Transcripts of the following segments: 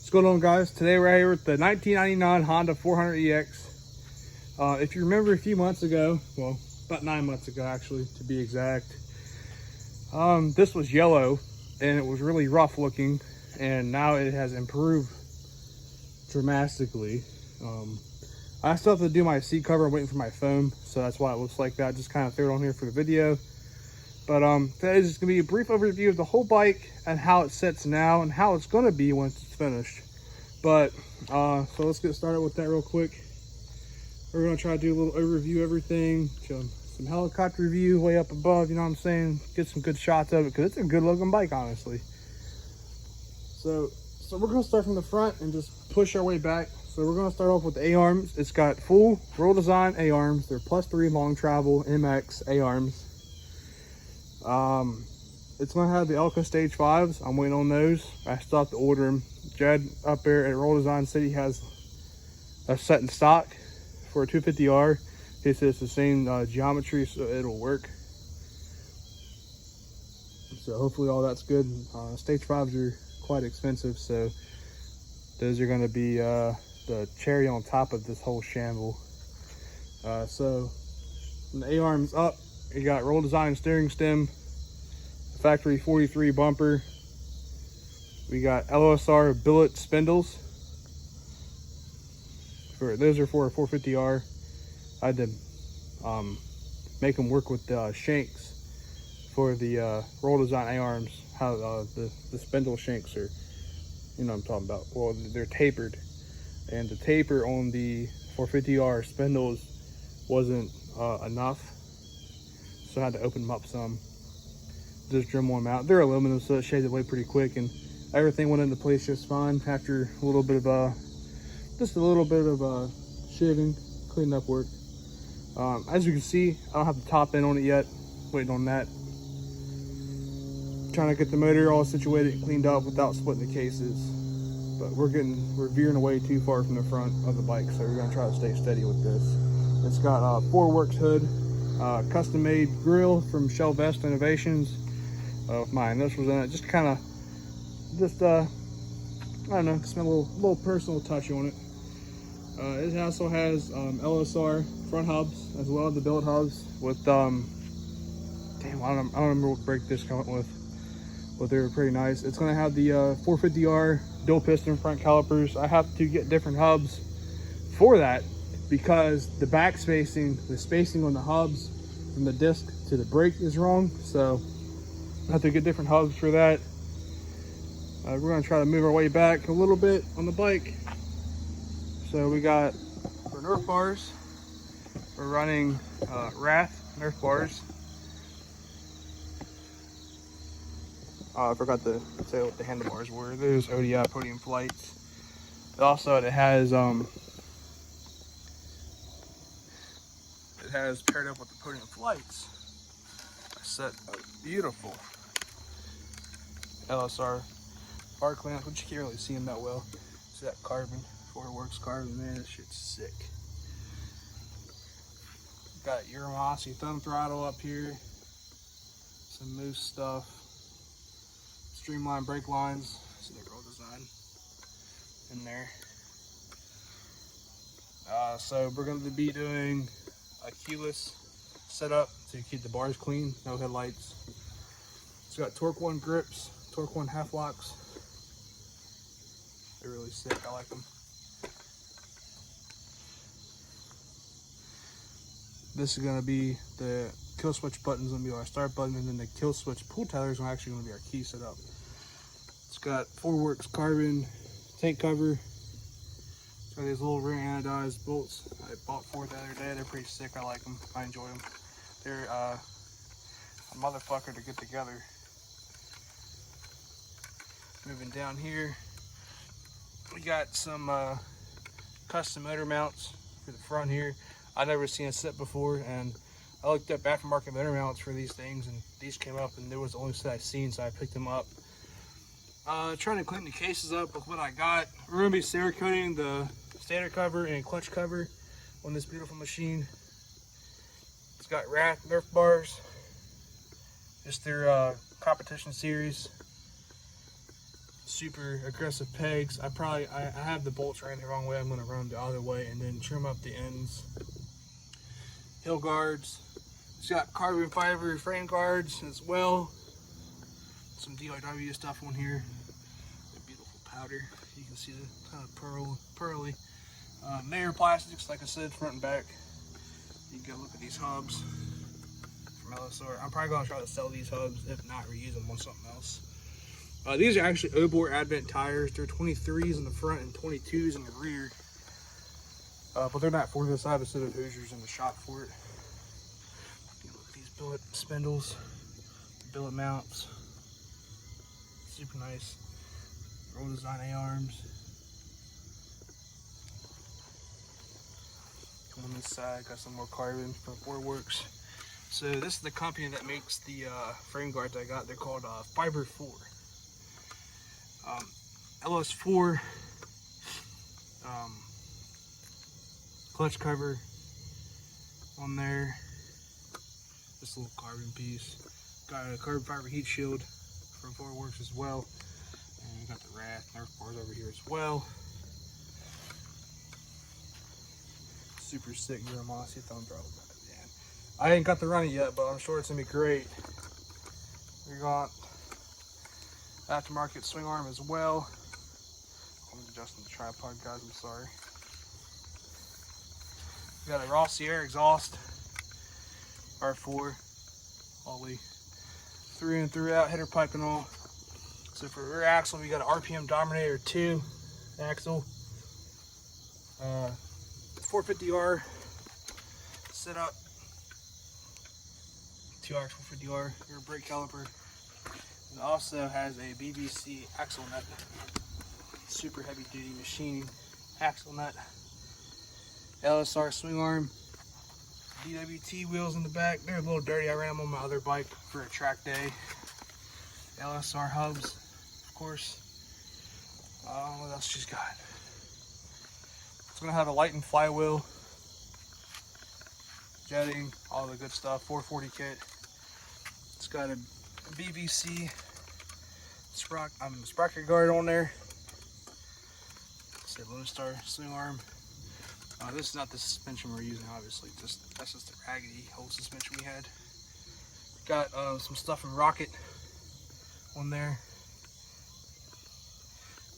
What's going on, guys? Today we're here with the 1999 Honda 400EX. If you remember a few months ago, well, about 9 months ago actually, to be exact, this was yellow and it was really rough looking, and now it has improved dramatically. I still have to do my seat cover. I'm waiting for my foam, so that's why it looks like that. Just kind of threw it on here for the video. But today is just going to be a brief overview of the whole bike and how it sits now and how it's going to be once it's finished. But so let's get started with that real quick. We're going to try to do a little overview of everything, some helicopter view way up above, you know what I'm saying? Get some good shots of it because it's a good looking bike, honestly. So we're going to start from the front and just push our way back. So we're going to start off with the A-arms. It's got full Royal Design A-arms. They're +3 long travel MX A-arms. It's gonna have the Elka Stage 5s. I'm waiting on those. I still have to order them. Jed up there at Royal Design City has a set in stock for a 250R. He says it's the same geometry, so it'll work. So hopefully all that's good. Stage 5s are quite expensive, so those are gonna be the cherry on top of this whole shamble. So from the A-arms up, you got Royal Design steering stem, factory 43 bumper. We got LOSR billet spindles. Those are for a 450R. I had to make them work with the shanks for the Royal Design A-arms. How the spindle shanks are, you know what I'm talking about. Well, they're tapered, and the taper on the 450R spindles wasn't enough. So I had to open them up some, just Dremel them out. They're aluminum, so it shades away pretty quick, and everything went into place just fine after a little bit of shaving, cleaning up work. As you can see, I don't have the top end on it yet. Waiting on that. Trying to get the motor all situated and cleaned up without splitting the cases. But we're veering away too far from the front of the bike, so we're gonna try to stay steady with this. It's got a 4Works hood. Custom made grill from Shell Vest Innovations. Mine, this was in it. Just kind of, I don't know, just a little personal touch on it. It also has LSR front hubs as well, the billet hubs with damn, I don't remember what brake disc I went with, but they were pretty nice. It's gonna have the 450R dual piston front calipers. I have to get different hubs for that, because the back spacing, the spacing on the hubs from the disc to the brake is wrong. So I have to get different hubs for that. We're gonna try to move our way back a little bit on the bike. So we got, for Nerf bars, we're running Wrath Nerf bars. I forgot to say what the handlebars were. There's ODI Podium Flights. Also, it has paired up with the Podium Flights a set of beautiful LSR bar clamps, which you can't really see them that well. See that carbon, 4Works carbon, man, this shit's sick. Got Uramasi thumb throttle up here, some Moose stuff, streamlined brake lines, see the Royal Design in there. So we're going to be doing a keyless setup to keep the bars clean, no headlights. It's got Torque 1 grips, Torque 1 half locks. They're really sick, I like them. This is gonna be the kill switch button's gonna be our start button, and then the kill switch pull tether is actually gonna be our key setup. It's got 4Works carbon tank cover. It's got these little rear anodized bolts I bought for it the other day. They're pretty sick. I like them. I enjoy them. They're a motherfucker to get together. Moving down here, we got some custom motor mounts for the front here. I've never seen a set before, and I looked up aftermarket motor mounts for these things, and these came up, and there was the only set I've seen, so I picked them up. Trying to clean the cases up with what I got. We're gonna be Cerakoting the standard cover and clutch cover on this beautiful machine. It's got Wrath Nerf bars. It's their competition series. super aggressive pegs. I have the bolts ran the wrong way. I'm gonna run the other way and then trim up the ends. Hill guards. It's got carbon fiber frame guards as well. Some DIW stuff on here. A beautiful powder. You can see the kind of pearly. Mayer plastics, like I said, front and back. You can go look at these hubs from LSR. I'm probably gonna try to sell these hubs, if not reuse them on something else. These are actually Obor Advent tires. They're 23s in the front and 22s in the rear. But they're not for this. I have a set of Hoosiers in the shop for it. You look at these billet spindles, billet mounts. Super nice. Roll design A-arms. Come on this side, got some more carbon from Forworks. So this is the company that makes the frame guards I got. They're called Fiber 4. LS4 clutch cover on there. This little carbon piece. Got a carbon fiber heat shield from Forworks as well. And we got the Wrath Nerf bars over here as well. Super sick Uramasi thumb drive. Man, I ain't got to run it yet, but I'm sure it's gonna be great. We got aftermarket swing arm as well. I'm adjusting the tripod, guys. I'm sorry. We got a Raw Sierra exhaust, R4, all the way through and throughout, header pipe and all. So for rear axle, we got an RPM Dominator 2 axle, 450R setup, 2R 450R rear brake caliper. It also has a BBC axle nut, super heavy duty machine axle nut, LSR swing arm, DWT wheels in the back. They're a little dirty. I ran them on my other bike for a track day. LSR hubs, of course. What else she's got? It's gonna have a light and flywheel, jetting, all the good stuff. 440 kit. It's got a BBC sprocket guard on there. Say Lone Star swing arm. This is not the suspension we're using, obviously. That's just the raggedy old suspension we had. Got some stuff from Rocket on there.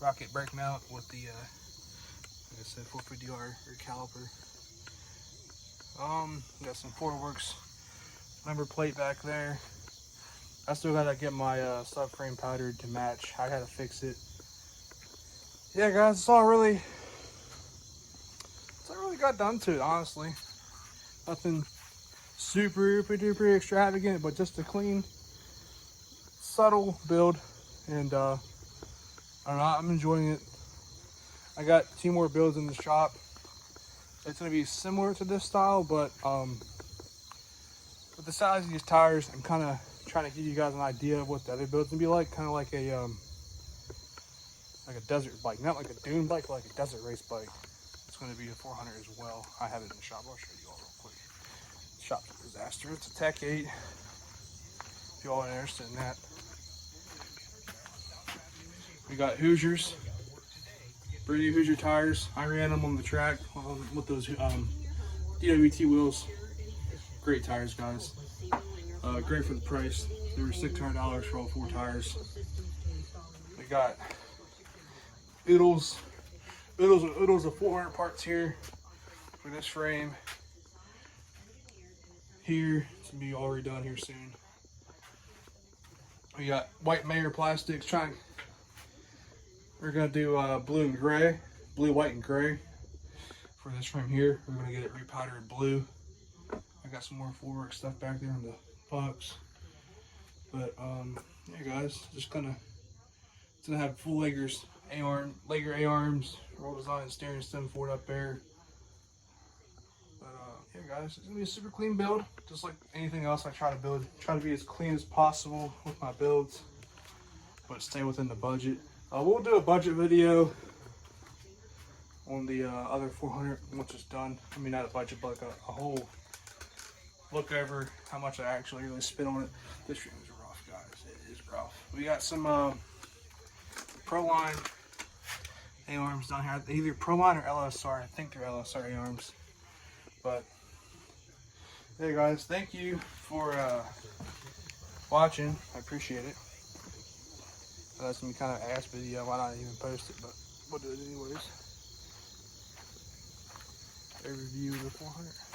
Rocket brake mount with the, like I said, 450R rear caliper. Got some Forworks number plate back there. I still gotta get my subframe powdered to match. I had to fix it. Yeah, guys, it's all really got done to it, honestly. Nothing super duper extravagant, but just a clean, subtle build. And I don't know, I'm enjoying it. I got 2 more builds in the shop. It's gonna be similar to this style, but with the size of these tires, I'm kind of trying to give you guys an idea of what the other build's gonna be like. Kind of like a desert bike, not like a dune bike, but like a desert race bike. It's gonna be a 400 as well. I have it in the shop. I'll show you all real quick. Shop's a disaster. It's a Tech 8. If you all are interested in that. We got Hoosiers. Brand new Hoosier tires. I ran them on the track with those DWT wheels. Great tires, guys. Great for the price. They were $600 for all 4 tires. We got oodles of 400 parts here for this frame. Here, it's gonna be all redone here soon. We got white Mayer plastics. We're gonna do blue and gray, blue, white, and gray for this frame here. We're gonna get it repowdered blue. I got some more Forworks stuff back there on the pucks. But yeah, guys, it's gonna have full Lager's Lager A-arms, roll design, steering stem for it up there. But yeah, guys, it's gonna be a super clean build, just like anything else I try to build. Try to be as clean as possible with my builds, but stay within the budget. We'll do a budget video on the other 400 once it's done. I mean, not a budget, but like a whole look over how much I actually really spent on it. This stream is rough, guys. It is rough. We got some Proline A-arms down here. Either Proline or LSR. I think they're LSR A-arms. But, hey guys, thank you for watching. I appreciate it. That's gonna be kind of ass video. Why not even post it? But we'll do it anyways. A review of the 400.